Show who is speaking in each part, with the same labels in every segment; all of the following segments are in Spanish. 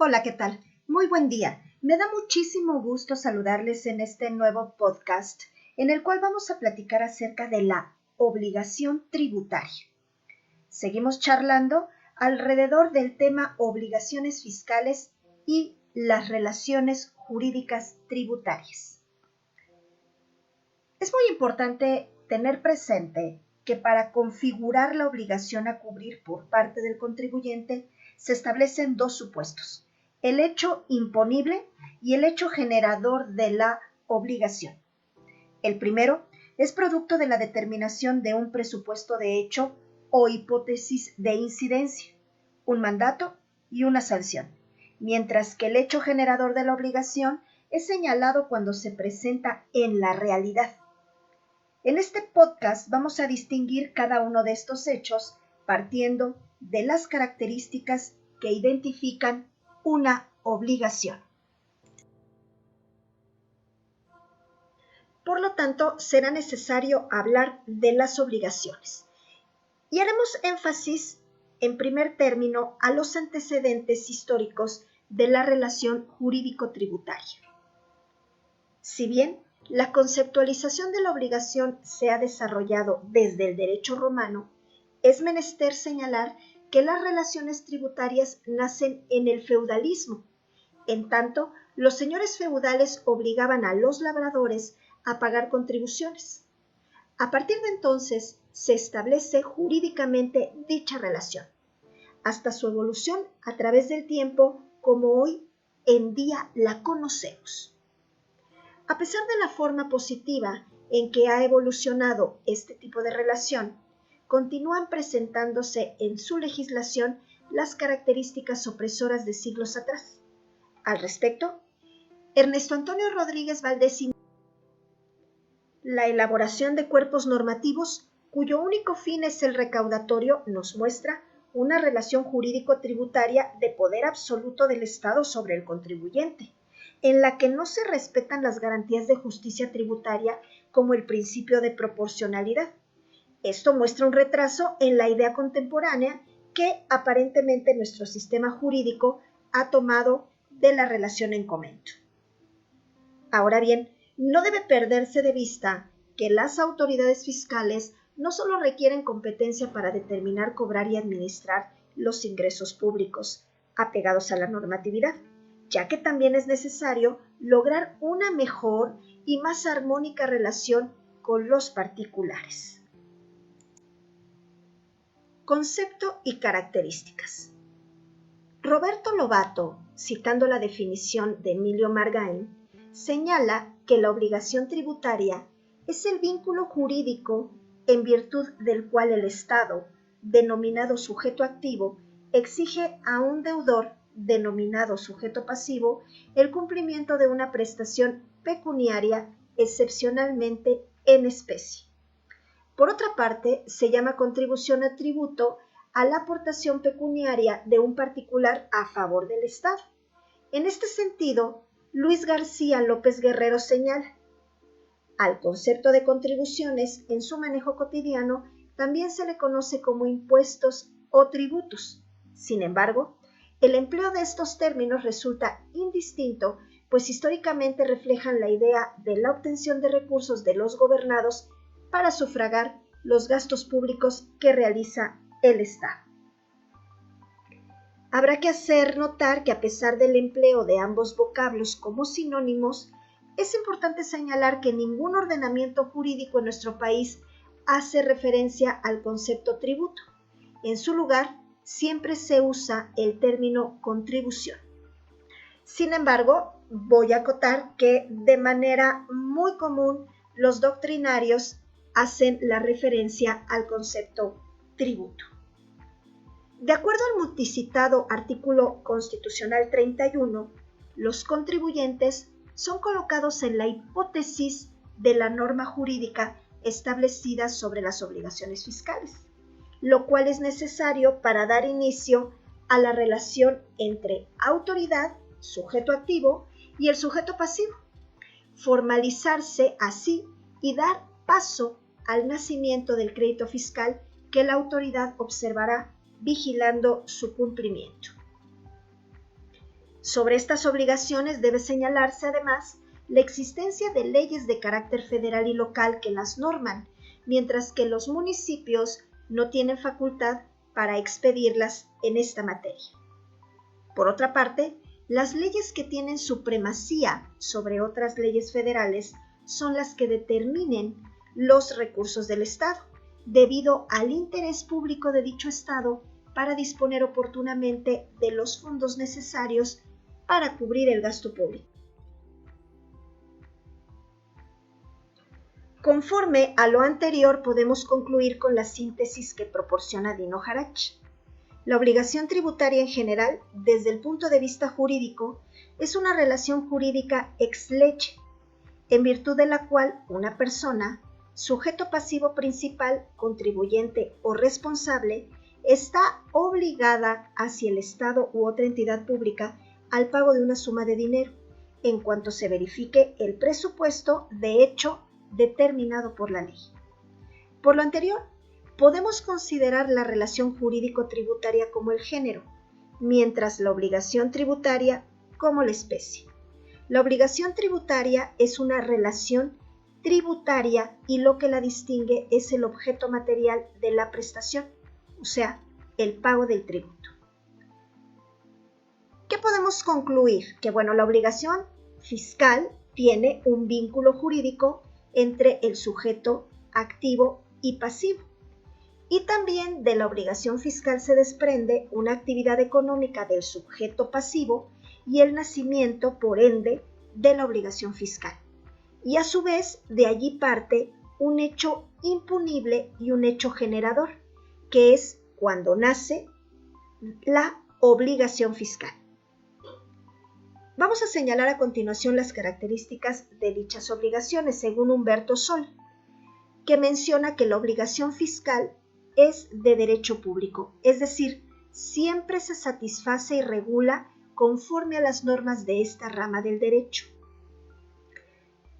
Speaker 1: Hola, ¿qué tal? Muy buen día. Me da muchísimo gusto saludarles en este nuevo podcast en el cual vamos a platicar acerca de la obligación tributaria. Seguimos charlando alrededor del tema obligaciones fiscales y las relaciones jurídicas tributarias. Es muy importante tener presente que para configurar la obligación a cubrir por parte del contribuyente se establecen dos supuestos: el hecho imponible y el hecho generador de la obligación. El primero es producto de la determinación de un presupuesto de hecho o hipótesis de incidencia, un mandato y una sanción, mientras que el hecho generador de la obligación es señalado cuando se presenta en la realidad. En este podcast vamos a distinguir cada uno de estos hechos partiendo de las características que identifican una obligación. Por lo tanto, será necesario hablar de las obligaciones. Y haremos énfasis, en primer término, a los antecedentes históricos de la relación jurídico-tributaria. Si bien la conceptualización de la obligación se ha desarrollado desde el derecho romano, es menester señalar que las relaciones tributarias nacen en el feudalismo. En tanto, los señores feudales obligaban a los labradores a pagar contribuciones. A partir de entonces, se establece jurídicamente dicha relación, hasta su evolución a través del tiempo como hoy en día la conocemos. A pesar de la forma positiva en que ha evolucionado este tipo de relación, continúan presentándose en su legislación las características opresoras de siglos atrás. Al respecto, Ernesto Antonio Rodríguez Valdés la elaboración de cuerpos normativos cuyo único fin es el recaudatorio nos muestra una relación jurídico-tributaria de poder absoluto del Estado sobre el contribuyente, en la que no se respetan las garantías de justicia tributaria como el principio de proporcionalidad. Esto muestra un retraso en la idea contemporánea que aparentemente nuestro sistema jurídico ha tomado de la relación en comento. Ahora bien, no debe perderse de vista que las autoridades fiscales no solo requieren competencia para determinar, cobrar y administrar los ingresos públicos apegados a la normatividad, ya que también es necesario lograr una mejor y más armónica relación con los particulares. Concepto y características. Roberto Lobato, citando la definición de Emilio Margain, señala que la obligación tributaria es el vínculo jurídico en virtud del cual el Estado, denominado sujeto activo, exige a un deudor, denominado sujeto pasivo, el cumplimiento de una prestación pecuniaria excepcionalmente en especie. Por otra parte, se llama contribución a tributo a la aportación pecuniaria de un particular a favor del Estado. En este sentido, Luis García López Guerrero señala: al concepto de contribuciones en su manejo cotidiano también se le conoce como impuestos o tributos. Sin embargo, el empleo de estos términos resulta indistinto, pues históricamente reflejan la idea de la obtención de recursos de los gobernados para sufragar los gastos públicos que realiza el Estado. Habrá que hacer notar que a pesar del empleo de ambos vocablos como sinónimos, es importante señalar que ningún ordenamiento jurídico en nuestro país hace referencia al concepto tributo. En su lugar, siempre se usa el término contribución. Sin embargo, voy a acotar que de manera muy común los doctrinarios hacen la referencia al concepto tributo. De acuerdo al multicitado artículo constitucional 31, los contribuyentes son colocados en la hipótesis de la norma jurídica establecida sobre las obligaciones fiscales, lo cual es necesario para dar inicio a la relación entre autoridad, sujeto activo, y el sujeto pasivo, formalizarse así y dar paso al nacimiento del crédito fiscal que la autoridad observará vigilando su cumplimiento. Sobre estas obligaciones debe señalarse además la existencia de leyes de carácter federal y local que las norman, mientras que los municipios no tienen facultad para expedirlas en esta materia. Por otra parte, las leyes que tienen supremacía sobre otras leyes federales son las que determinen los recursos del Estado, debido al interés público de dicho Estado para disponer oportunamente de los fondos necesarios para cubrir el gasto público. Conforme a lo anterior, podemos concluir con la síntesis que proporciona Dino Harach. La obligación tributaria en general, desde el punto de vista jurídico, es una relación jurídica ex lege, en virtud de la cual una persona, sujeto pasivo principal, contribuyente o responsable, está obligada hacia el Estado u otra entidad pública al pago de una suma de dinero, en cuanto se verifique el presupuesto de hecho determinado por la ley. Por lo anterior, podemos considerar la relación jurídico-tributaria como el género, mientras la obligación tributaria como la especie. La obligación tributaria es una relación tributaria y lo que la distingue es el objeto material de la prestación, o sea, el pago del tributo. ¿Qué podemos concluir? Que la obligación fiscal tiene un vínculo jurídico entre el sujeto activo y pasivo. Y también de la obligación fiscal se desprende una actividad económica del sujeto pasivo y el nacimiento, por ende, de la obligación fiscal. Y a su vez, de allí parte un hecho impunible y un hecho generador, que es cuando nace la obligación fiscal. Vamos a señalar a continuación las características de dichas obligaciones, según Humberto Sol, que menciona que la obligación fiscal es de derecho público, es decir, siempre se satisface y regula conforme a las normas de esta rama del derecho.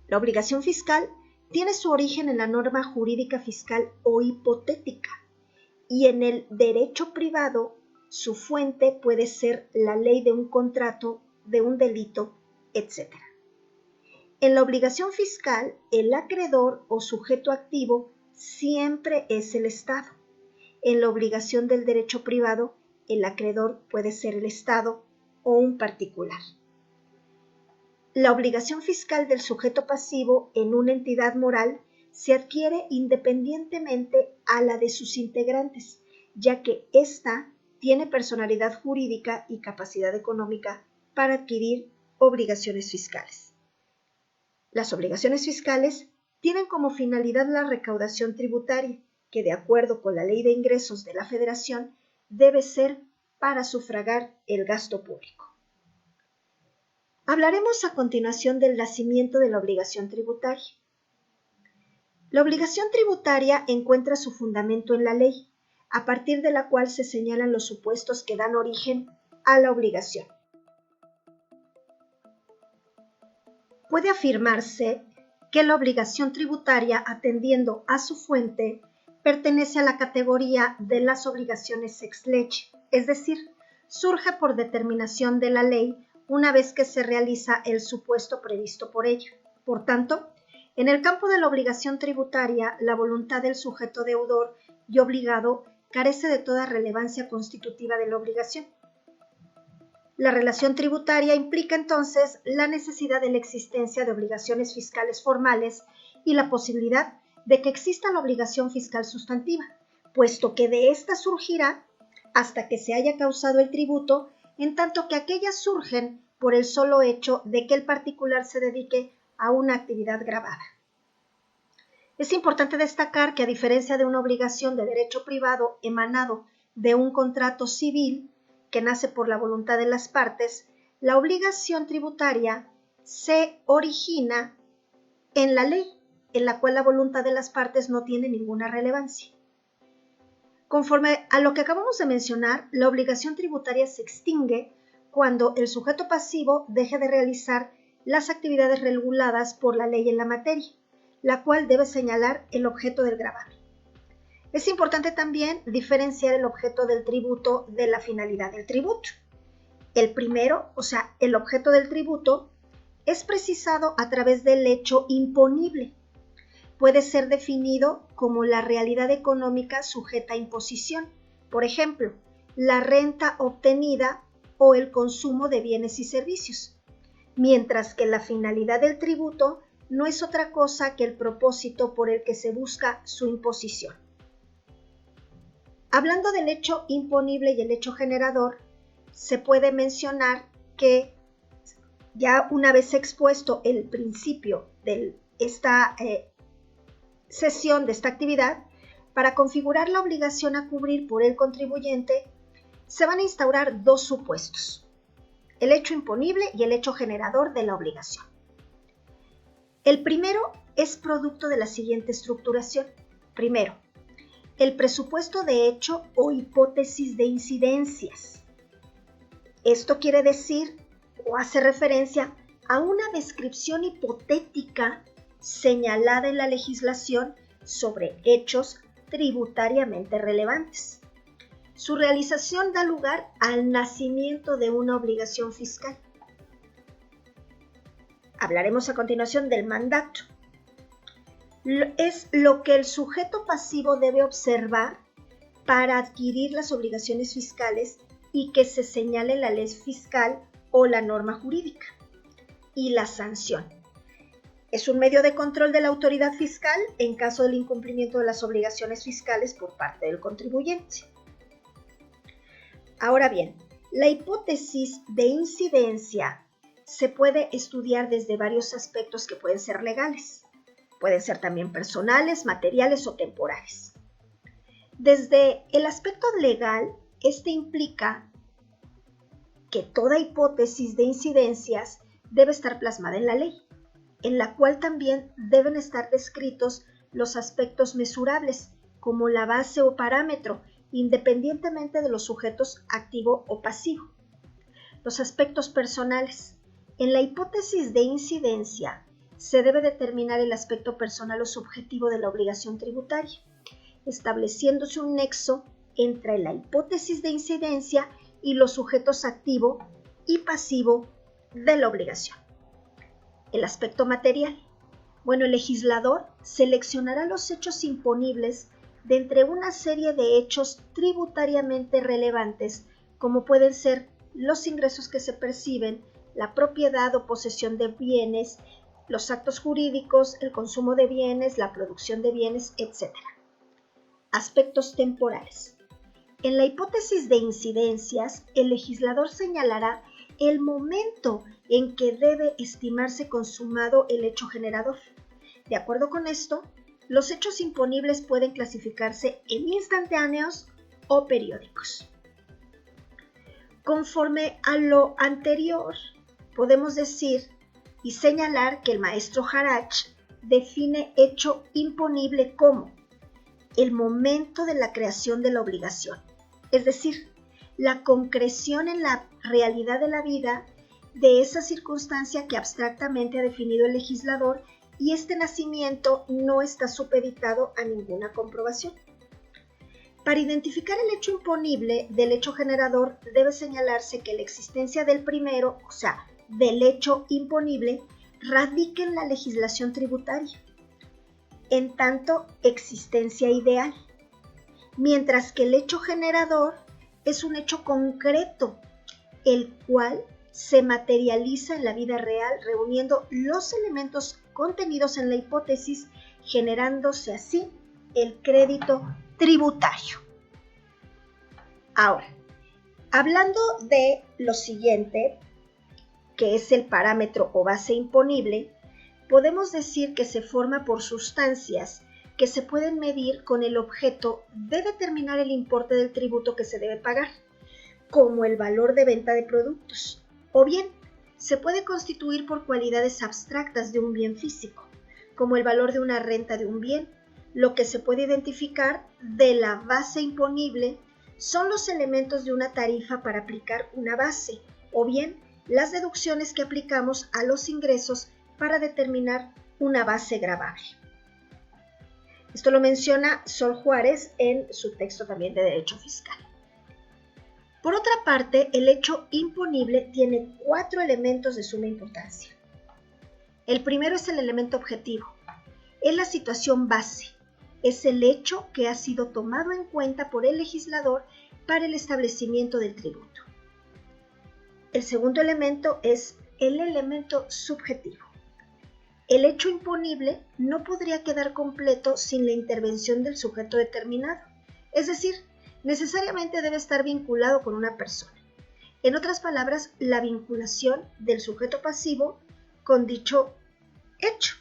Speaker 1: La obligación fiscal tiene su origen en la norma jurídica fiscal o hipotética, y en el derecho privado su fuente puede ser la ley de un contrato, de un delito, etc. En la obligación fiscal, el acreedor o sujeto activo siempre es el Estado. En la obligación del derecho privado, el acreedor puede ser el Estado o un particular. La obligación fiscal del sujeto pasivo en una entidad moral se adquiere independientemente a la de sus integrantes, ya que ésta tiene personalidad jurídica y capacidad económica para adquirir obligaciones fiscales. Las obligaciones fiscales tienen como finalidad la recaudación tributaria, que de acuerdo con la Ley de Ingresos de la Federación debe ser para sufragar el gasto público. Hablaremos a continuación del nacimiento de la obligación tributaria. La obligación tributaria encuentra su fundamento en la ley, a partir de la cual se señalan los supuestos que dan origen a la obligación. Puede afirmarse que la obligación tributaria, atendiendo a su fuente, pertenece a la categoría de las obligaciones ex lege, es decir, surge por determinación de la ley una vez que se realiza el supuesto previsto por ella. Por tanto, en el campo de la obligación tributaria, la voluntad del sujeto deudor y obligado carece de toda relevancia constitutiva de la obligación. La relación tributaria implica entonces la necesidad de la existencia de obligaciones fiscales formales y la posibilidad de que exista la obligación fiscal sustantiva, puesto que de ésta surgirá hasta que se haya causado el tributo, en tanto que aquellas surgen por el solo hecho de que el particular se dedique a una actividad gravada. Es importante destacar que, a diferencia de una obligación de derecho privado emanado de un contrato civil que nace por la voluntad de las partes, la obligación tributaria se origina en la ley, en la cual la voluntad de las partes no tiene ninguna relevancia. Conforme a lo que acabamos de mencionar, la obligación tributaria se extingue cuando el sujeto pasivo deje de realizar las actividades reguladas por la ley en la materia, la cual debe señalar el objeto del gravamen. Es importante también diferenciar el objeto del tributo de la finalidad del tributo. El primero, o sea, el objeto del tributo, es precisado a través del hecho imponible. Puede ser definido como la realidad económica sujeta a imposición, por ejemplo, la renta obtenida o el consumo de bienes y servicios, mientras que la finalidad del tributo no es otra cosa que el propósito por el que se busca su imposición. Hablando del hecho imponible y el hecho generador, se puede mencionar que ya una vez expuesto el principio de esta sesión, de esta actividad, para configurar la obligación a cubrir por el contribuyente, se van a instaurar dos supuestos: el hecho imponible y el hecho generador de la obligación. El primero es producto de la siguiente estructuración. Primero, el presupuesto de hecho o hipótesis de incidencias. Esto quiere decir o hace referencia a una descripción hipotética señalada en la legislación sobre hechos tributariamente relevantes. Su realización da lugar al nacimiento de una obligación fiscal. Hablaremos a continuación del mandato. Es lo que el sujeto pasivo debe observar para adquirir las obligaciones fiscales y que se señale en la ley fiscal o la norma jurídica. Y la sanción. Es un medio de control de la autoridad fiscal en caso del incumplimiento de las obligaciones fiscales por parte del contribuyente. Ahora bien, la hipótesis de incidencia se puede estudiar desde varios aspectos que pueden ser legales. Pueden ser también personales, materiales o temporales. Desde el aspecto legal, este implica que toda hipótesis de incidencias debe estar plasmada en la ley, en la cual también deben estar descritos los aspectos mesurables, como la base o parámetro, independientemente de los sujetos activo o pasivo. Los aspectos personales. En la hipótesis de incidencia, se debe determinar el aspecto personal o subjetivo de la obligación tributaria, estableciéndose un nexo entre la hipótesis de incidencia y los sujetos activo y pasivo de la obligación. El aspecto material. Bueno, el legislador seleccionará los hechos imponibles de entre una serie de hechos tributariamente relevantes, como pueden ser los ingresos que se perciben, la propiedad o posesión de bienes, los actos jurídicos, el consumo de bienes, la producción de bienes, etc. Aspectos temporales. En la hipótesis de incidencias, el legislador señalará el momento en que debe estimarse consumado el hecho generador. De acuerdo con esto, los hechos imponibles pueden clasificarse en instantáneos o periódicos. Conforme a lo anterior, podemos decir y señalar que el maestro Harach define hecho imponible como el momento de la creación de la obligación, es decir, la concreción en la realidad de la vida de esa circunstancia que abstractamente ha definido el legislador, y este nacimiento no está supeditado a ninguna comprobación. Para identificar el hecho imponible del hecho generador, debe señalarse que la existencia del primero, o sea, del hecho imponible, radica en la legislación tributaria, en tanto existencia ideal, mientras que el hecho generador es un hecho concreto, el cual se materializa en la vida real reuniendo los elementos contenidos en la hipótesis, generándose así el crédito tributario. Ahora, hablando de lo siguiente, que es el parámetro o base imponible, podemos decir que se forma por sustancias que se pueden medir con el objeto de determinar el importe del tributo que se debe pagar, como el valor de venta de productos, o bien se puede constituir por cualidades abstractas de un bien físico, como el valor de una renta de un bien. Lo que se puede identificar de la base imponible son los elementos de una tarifa para aplicar una base, o bien las deducciones que aplicamos a los ingresos para determinar una base gravable. Esto lo menciona Sol Juárez en su texto también de Derecho Fiscal. Por otra parte, el hecho imponible tiene 4 elementos de suma importancia. El primero es el elemento objetivo. Es la situación base. Es el hecho que ha sido tomado en cuenta por el legislador para el establecimiento del tributo. El segundo elemento es el elemento subjetivo. El hecho imponible no podría quedar completo sin la intervención del sujeto determinado, es decir, necesariamente debe estar vinculado con una persona. En otras palabras, la vinculación del sujeto pasivo con dicho hecho.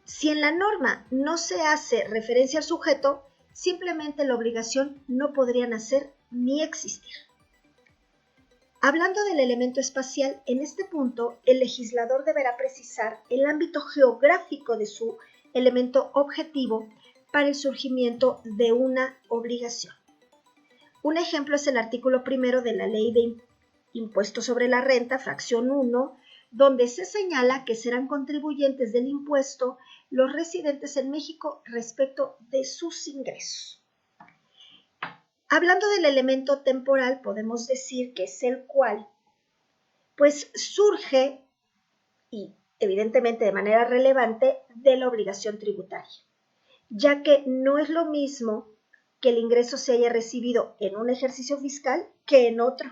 Speaker 1: Si en la norma no se hace referencia al sujeto, simplemente la obligación no podría nacer ni existir. Hablando del elemento espacial, en este punto el legislador deberá precisar el ámbito geográfico de su elemento objetivo para el surgimiento de una obligación. Un ejemplo es el artículo 1 de la Ley de Impuesto sobre la Renta, fracción 1, donde se señala que serán contribuyentes del impuesto los residentes en México respecto de sus ingresos. Hablando del elemento temporal, podemos decir que es el cual, pues surge, y evidentemente de manera relevante, de la obligación tributaria, ya que no es lo mismo que el ingreso se haya recibido en un ejercicio fiscal que en otro.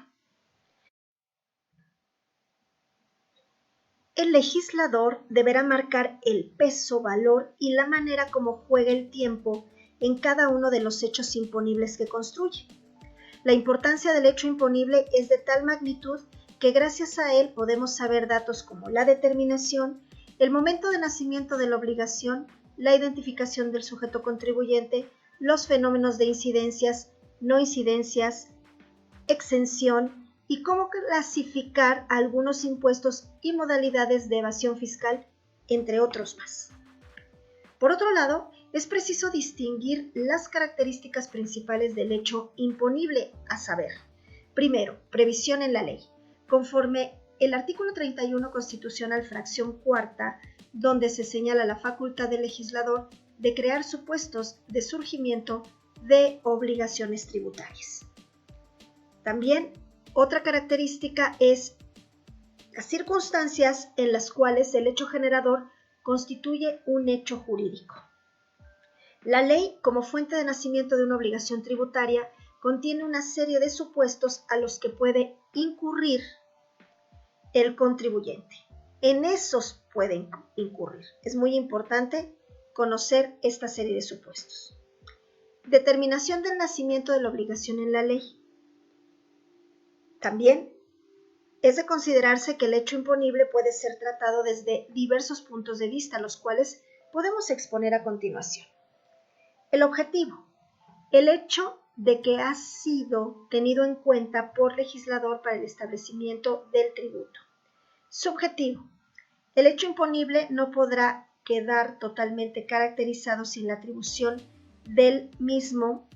Speaker 1: El legislador deberá marcar el peso, valor y la manera como juega el tiempo en cada uno de los hechos imponibles que construye. La importancia del hecho imponible es de tal magnitud que gracias a él podemos saber datos como la determinación, el momento de nacimiento de la obligación, la identificación del sujeto contribuyente, los fenómenos de incidencias, no incidencias, exención y cómo clasificar algunos impuestos y modalidades de evasión fiscal, entre otros más. Por otro lado, es preciso distinguir las características principales del hecho imponible, a saber, primero, previsión en la ley, conforme el artículo 31 constitucional fracción cuarta, donde se señala la facultad del legislador de crear supuestos de surgimiento de obligaciones tributarias. También, otra característica es las circunstancias en las cuales el hecho generador constituye un hecho jurídico. La ley, como fuente de nacimiento de una obligación tributaria, contiene una serie de supuestos a los que puede incurrir el contribuyente. En esos puede incurrir. Es muy importante conocer esta serie de supuestos. Determinación del nacimiento de la obligación en la ley. También es de considerarse que el hecho imponible puede ser tratado desde diversos puntos de vista, los cuales podemos exponer a continuación. El objetivo, el hecho de que ha sido tenido en cuenta por legislador para el establecimiento del tributo. Subjetivo, el hecho imponible no podrá quedar totalmente caracterizado sin la atribución del mismo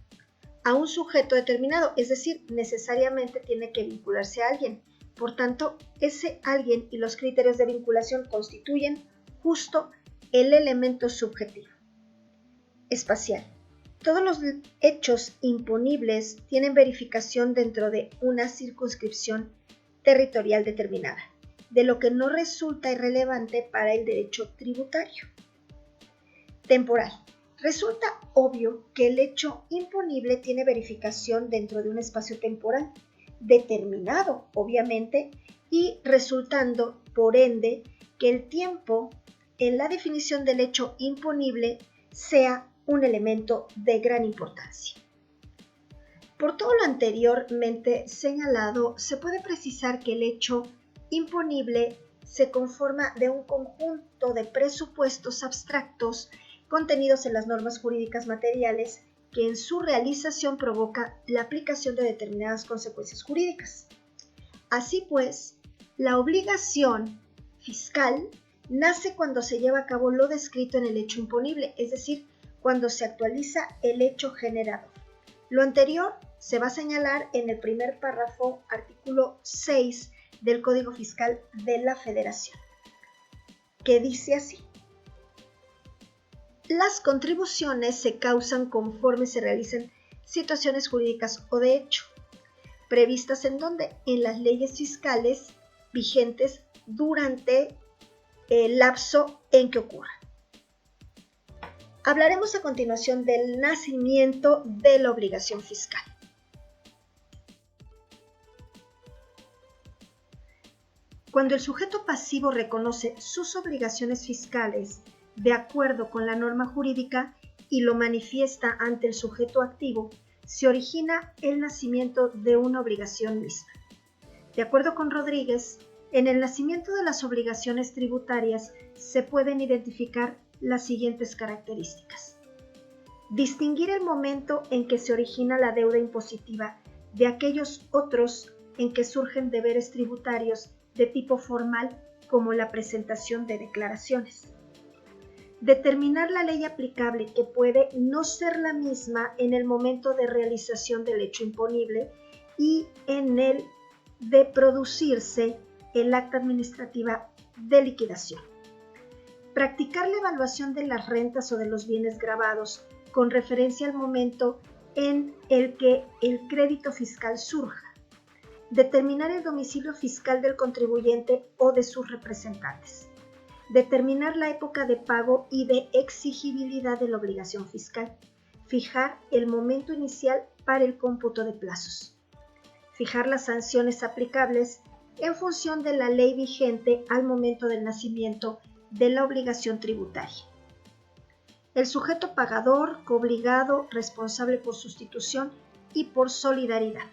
Speaker 1: a un sujeto determinado, es decir, necesariamente tiene que vincularse a alguien. Por tanto, ese alguien y los criterios de vinculación constituyen justo el elemento subjetivo. Espacial. Todos los hechos imponibles tienen verificación dentro de una circunscripción territorial determinada, de lo que no resulta irrelevante para el derecho tributario. Temporal. Resulta obvio que el hecho imponible tiene verificación dentro de un espacio temporal determinado, obviamente, y resultando, por ende, que el tiempo en la definición del hecho imponible sea un elemento de gran importancia. Por todo lo anteriormente señalado, se puede precisar que el hecho imponible se conforma de un conjunto de presupuestos abstractos contenidos en las normas jurídicas materiales que en su realización provoca la aplicación de determinadas consecuencias jurídicas. Así pues, la obligación fiscal nace cuando se lleva a cabo lo descrito en el hecho imponible, es decir, cuando se actualiza el hecho generador. Lo anterior se va a señalar en el primer párrafo, artículo 6 del Código Fiscal de la Federación, que dice así: las contribuciones se causan conforme se realicen situaciones jurídicas o de hecho. previstas en donde en las leyes fiscales vigentes durante el lapso en que ocurra. Hablaremos a continuación del nacimiento de la obligación fiscal. Cuando el sujeto pasivo reconoce sus obligaciones fiscales de acuerdo con la norma jurídica y lo manifiesta ante el sujeto activo, se origina el nacimiento de una obligación misma. De acuerdo con Rodríguez, en el nacimiento de las obligaciones tributarias se pueden identificar las siguientes características. Distinguir el momento en que se origina la deuda impositiva de aquellos otros en que surgen deberes tributarios de tipo formal como la presentación de declaraciones. Determinar la ley aplicable que puede no ser la misma en el momento de realización del hecho imponible y en el de producirse el acta administrativa de liquidación. Practicar la evaluación de las rentas o de los bienes gravados con referencia al momento en el que el crédito fiscal surja. Determinar el domicilio fiscal del contribuyente o de sus representantes. Determinar la época de pago y de exigibilidad de la obligación fiscal. Fijar el momento inicial para el cómputo de plazos. Fijar las sanciones aplicables en función de la ley vigente al momento del nacimiento de la obligación tributaria. El sujeto pagador, coobligado, responsable por sustitución y por solidaridad.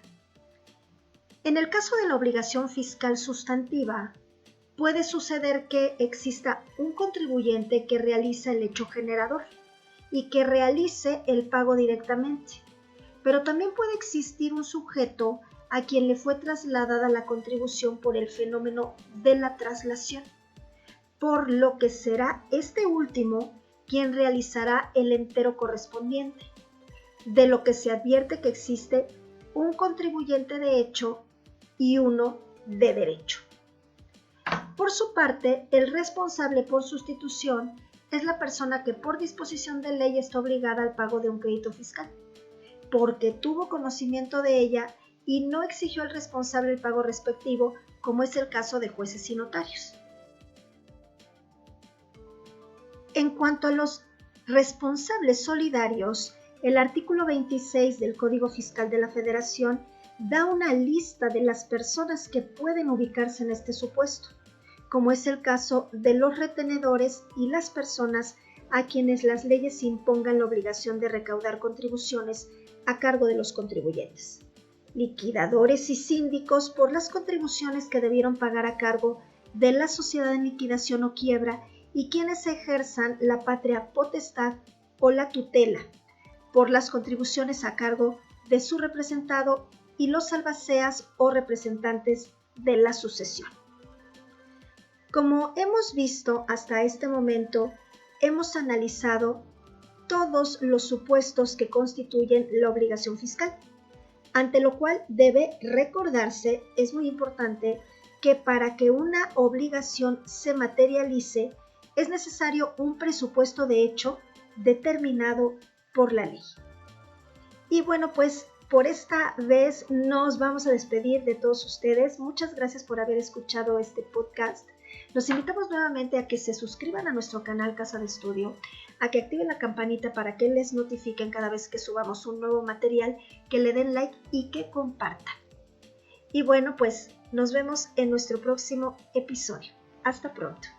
Speaker 1: En el caso de la obligación fiscal sustantiva, puede suceder que exista un contribuyente que realiza el hecho generador y que realice el pago directamente, pero también puede existir un sujeto a quien le fue trasladada la contribución por el fenómeno de la traslación, por lo que será este último quien realizará el entero correspondiente, de lo que se advierte que existe un contribuyente de hecho y uno de derecho. Por su parte, el responsable por sustitución es la persona que por disposición de ley está obligada al pago de un crédito fiscal, porque tuvo conocimiento de ella y no exigió al responsable el pago respectivo, como es el caso de jueces y notarios. En cuanto a los responsables solidarios, el artículo 26 del Código Fiscal de la Federación da una lista de las personas que pueden ubicarse en este supuesto, como es el caso de los retenedores y las personas a quienes las leyes impongan la obligación de recaudar contribuciones a cargo de los contribuyentes, liquidadores y síndicos por las contribuciones que debieron pagar a cargo de la sociedad en liquidación o quiebra y quienes ejerzan la patria potestad o la tutela por las contribuciones a cargo de su representado y los albaceas o representantes de la sucesión. Como hemos visto hasta este momento, hemos analizado todos los supuestos que constituyen la obligación fiscal, ante lo cual debe recordarse, es muy importante, que para que una obligación se materialice es necesario un presupuesto de hecho determinado por la ley. Y bueno, pues por esta vez nos vamos a despedir de todos ustedes. Muchas gracias por haber escuchado este podcast. Los invitamos nuevamente a que se suscriban a nuestro canal Casa de Estudio, a que activen la campanita para que les notifiquen cada vez que subamos un nuevo material, que le den like y que compartan. Y bueno, pues nos vemos en nuestro próximo episodio. Hasta pronto.